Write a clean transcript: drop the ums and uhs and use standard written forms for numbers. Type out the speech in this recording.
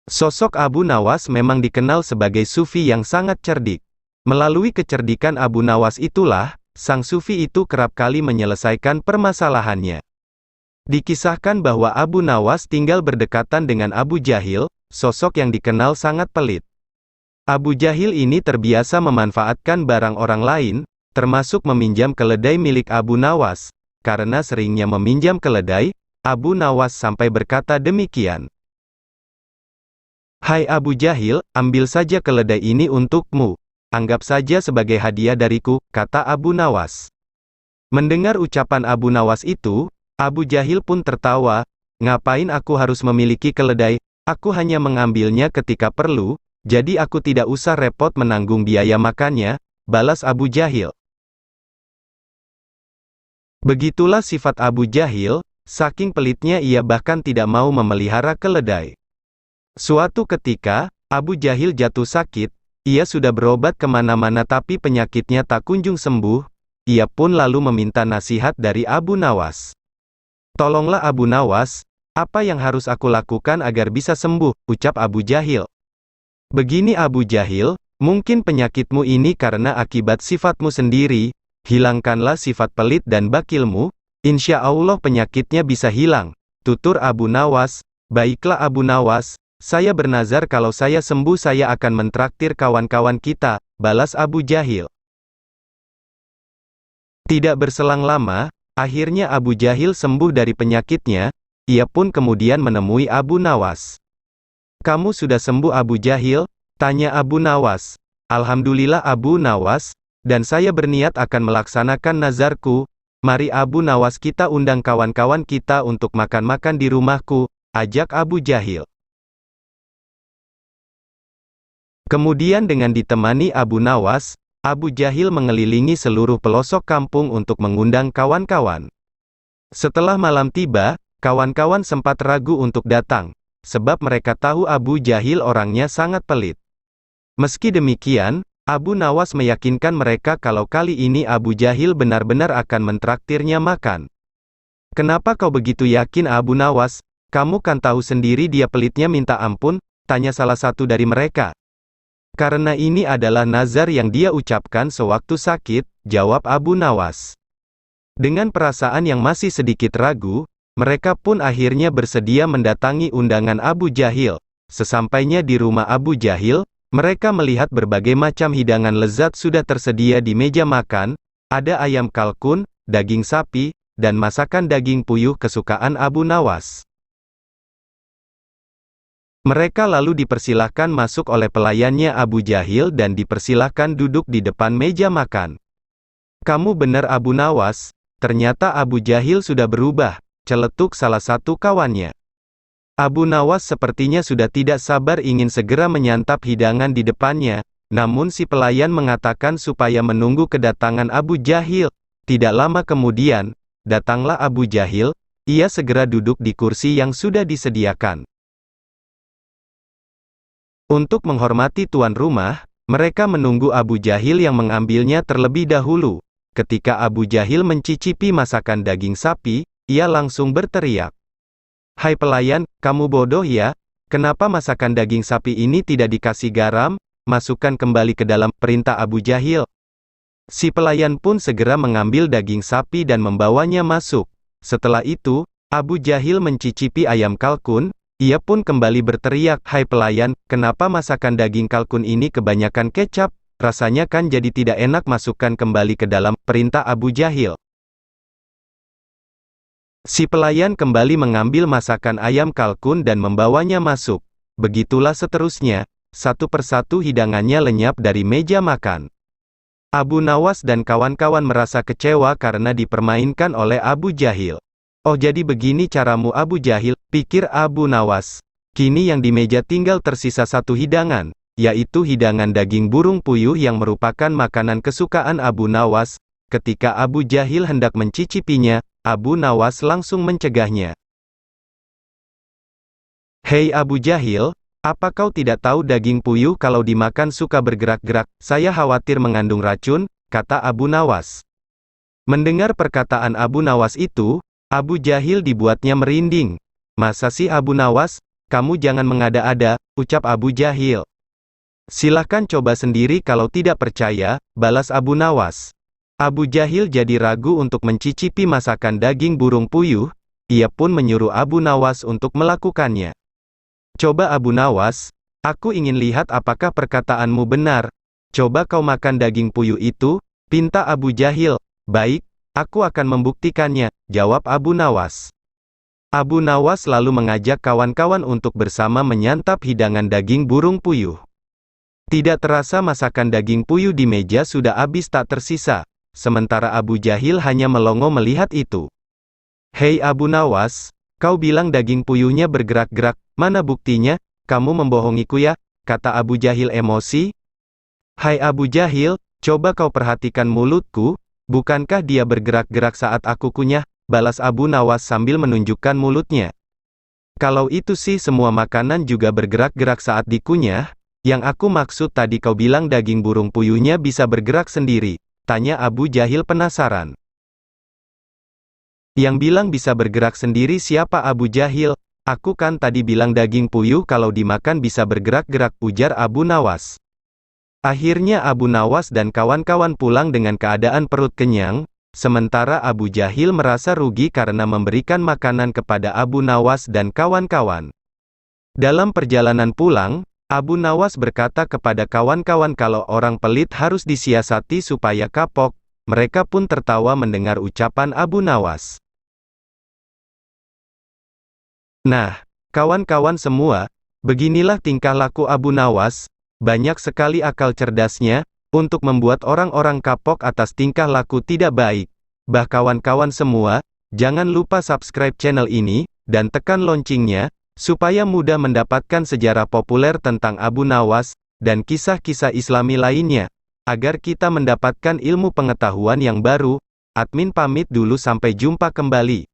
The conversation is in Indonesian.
Sosok Abu Nawas memang dikenal sebagai sufi yang sangat cerdik. Melalui kecerdikan Abu Nawas itulah, sang sufi itu kerap kali menyelesaikan permasalahannya. Dikisahkan bahwa Abu Nawas tinggal berdekatan dengan Abu Jahil, sosok yang dikenal sangat pelit. Abu Jahil ini terbiasa memanfaatkan barang orang lain, termasuk meminjam keledai milik Abu Nawas. Karena seringnya meminjam keledai, Abu Nawas sampai berkata demikian. "Hai Abu Jahil, ambil saja keledai ini untukmu. Anggap saja sebagai hadiah dariku," kata Abu Nawas. Mendengar ucapan Abu Nawas itu, Abu Jahil pun tertawa. "Ngapain aku harus memiliki keledai? Aku hanya mengambilnya ketika perlu, jadi aku tidak usah repot menanggung biaya makannya," balas Abu Jahil. Begitulah sifat Abu Jahil, saking pelitnya ia bahkan tidak mau memelihara keledai. Suatu ketika, Abu Jahil jatuh sakit, ia sudah berobat kemana-mana tapi penyakitnya tak kunjung sembuh, ia pun lalu meminta nasihat dari Abu Nawas. "Tolonglah Abu Nawas, apa yang harus aku lakukan agar bisa sembuh?" ucap Abu Jahil. "Begini Abu Jahil, mungkin penyakitmu ini karena akibat sifatmu sendiri, hilangkanlah sifat pelit dan bakilmu, insya Allah penyakitnya bisa hilang," tutur Abu Nawas. "Baiklah Abu Nawas, saya bernazar kalau saya sembuh saya akan mentraktir kawan-kawan kita," balas Abu Jahil. Tidak berselang lama, akhirnya Abu Jahil sembuh dari penyakitnya, ia pun kemudian menemui Abu Nawas. "Kamu sudah sembuh Abu Jahil?" tanya Abu Nawas. "Alhamdulillah Abu Nawas, dan saya berniat akan melaksanakan nazarku. Mari Abu Nawas kita undang kawan-kawan kita untuk makan-makan di rumahku," ajak Abu Jahil. Kemudian dengan ditemani Abu Nawas, Abu Jahil mengelilingi seluruh pelosok kampung untuk mengundang kawan-kawan. Setelah malam tiba, kawan-kawan sempat ragu untuk datang, sebab mereka tahu Abu Jahil orangnya sangat pelit. Meski demikian, Abu Nawas meyakinkan mereka kalau kali ini Abu Jahil benar-benar akan mentraktirnya makan. "Kenapa kau begitu yakin Abu Nawas? Kamu kan tahu sendiri dia pelitnya minta ampun," tanya salah satu dari mereka. "Karena ini adalah nazar yang dia ucapkan sewaktu sakit," jawab Abu Nawas. Dengan perasaan yang masih sedikit ragu, mereka pun akhirnya bersedia mendatangi undangan Abu Jahil. Sesampainya di rumah Abu Jahil, mereka melihat berbagai macam hidangan lezat sudah tersedia di meja makan, ada ayam kalkun, daging sapi, dan masakan daging puyuh kesukaan Abu Nawas. Mereka lalu dipersilahkan masuk oleh pelayannya Abu Jahil dan dipersilahkan duduk di depan meja makan. "Kamu benar Abu Nawas, ternyata Abu Jahil sudah berubah," celetuk salah satu kawannya. Abu Nawas sepertinya sudah tidak sabar ingin segera menyantap hidangan di depannya, namun si pelayan mengatakan supaya menunggu kedatangan Abu Jahil. Tidak lama kemudian, datanglah Abu Jahil, ia segera duduk di kursi yang sudah disediakan. Untuk menghormati tuan rumah, mereka menunggu Abu Jahil yang mengambilnya terlebih dahulu. Ketika Abu Jahil mencicipi masakan daging sapi, ia langsung berteriak, "Hai pelayan, kamu bodoh ya? Kenapa masakan daging sapi ini tidak dikasih garam? Masukkan kembali ke dalam," perintah Abu Jahil. Si pelayan pun segera mengambil daging sapi dan membawanya masuk. Setelah itu, Abu Jahil mencicipi ayam kalkun. Ia pun kembali berteriak, "Hai pelayan, kenapa masakan daging kalkun ini kebanyakan kecap? Rasanya kan jadi tidak enak, masukkan kembali ke dalam," perintah Abu Jahil. Si pelayan kembali mengambil masakan ayam kalkun dan membawanya masuk. Begitulah seterusnya, satu persatu hidangannya lenyap dari meja makan. Abu Nawas dan kawan-kawan merasa kecewa karena dipermainkan oleh Abu Jahil. "Oh jadi begini caramu Abu Jahil," pikir Abu Nawas. Kini yang di meja tinggal tersisa satu hidangan, yaitu hidangan daging burung puyuh yang merupakan makanan kesukaan Abu Nawas. Ketika Abu Jahil hendak mencicipinya, Abu Nawas langsung mencegahnya. "Hei Abu Jahil, apa kau tidak tahu daging puyuh kalau dimakan suka bergerak-gerak? Saya khawatir mengandung racun," kata Abu Nawas. Mendengar perkataan Abu Nawas itu, Abu Jahil dibuatnya merinding. "Masa sih Abu Nawas? kamu jangan mengada-ada, ucap Abu Jahil. Silahkan coba sendiri kalau tidak percaya, balas Abu Nawas. Abu Jahil jadi ragu untuk mencicipi masakan daging burung puyuh, ia pun menyuruh Abu Nawas untuk melakukannya. Coba Abu Nawas, aku ingin lihat apakah perkataanmu benar. Coba kau makan daging puyuh itu, pinta Abu Jahil. Baik, aku akan membuktikannya, jawab Abu Nawas. Abu Nawas lalu mengajak kawan-kawan untuk bersama menyantap hidangan daging burung puyuh. Tidak terasa masakan daging puyuh di meja sudah habis tak tersisa, sementara Abu Jahil hanya melongo melihat itu. Hei Abu Nawas, kau bilang daging puyuhnya bergerak-gerak, mana buktinya? Kamu membohongiku ya, kata Abu Jahil emosi. Hai Abu Jahil, coba kau perhatikan mulutku, bukankah dia bergerak-gerak saat aku kunyah, balas Abu Nawas sambil menunjukkan mulutnya. Kalau itu sih semua makanan juga bergerak-gerak saat dikunyah, yang aku maksud tadi kau bilang daging burung puyuhnya bisa bergerak sendiri, tanya Abu Jahil penasaran. Yang bilang bisa bergerak sendiri siapa Abu Jahil? Aku kan tadi bilang daging puyuh kalau dimakan bisa bergerak-gerak, ujar Abu Nawas. Akhirnya Abu Nawas dan kawan-kawan pulang dengan keadaan perut kenyang, sementara Abu Jahil merasa rugi karena memberikan makanan kepada Abu Nawas dan kawan-kawan. Dalam perjalanan pulang, Abu Nawas berkata kepada kawan-kawan kalau orang pelit harus disiasati supaya kapok. Mereka pun tertawa mendengar ucapan Abu Nawas. Nah, kawan-kawan semua, beginilah tingkah laku Abu Nawas. Banyak sekali akal cerdasnya, untuk membuat orang-orang kapok atas tingkah laku tidak baik. Bah kawan-kawan semua, jangan lupa subscribe channel ini, dan tekan loncengnya, supaya mudah mendapatkan sejarah populer tentang Abu Nawas, dan kisah-kisah Islami lainnya. Agar kita mendapatkan ilmu pengetahuan yang baru, admin pamit dulu sampai jumpa kembali.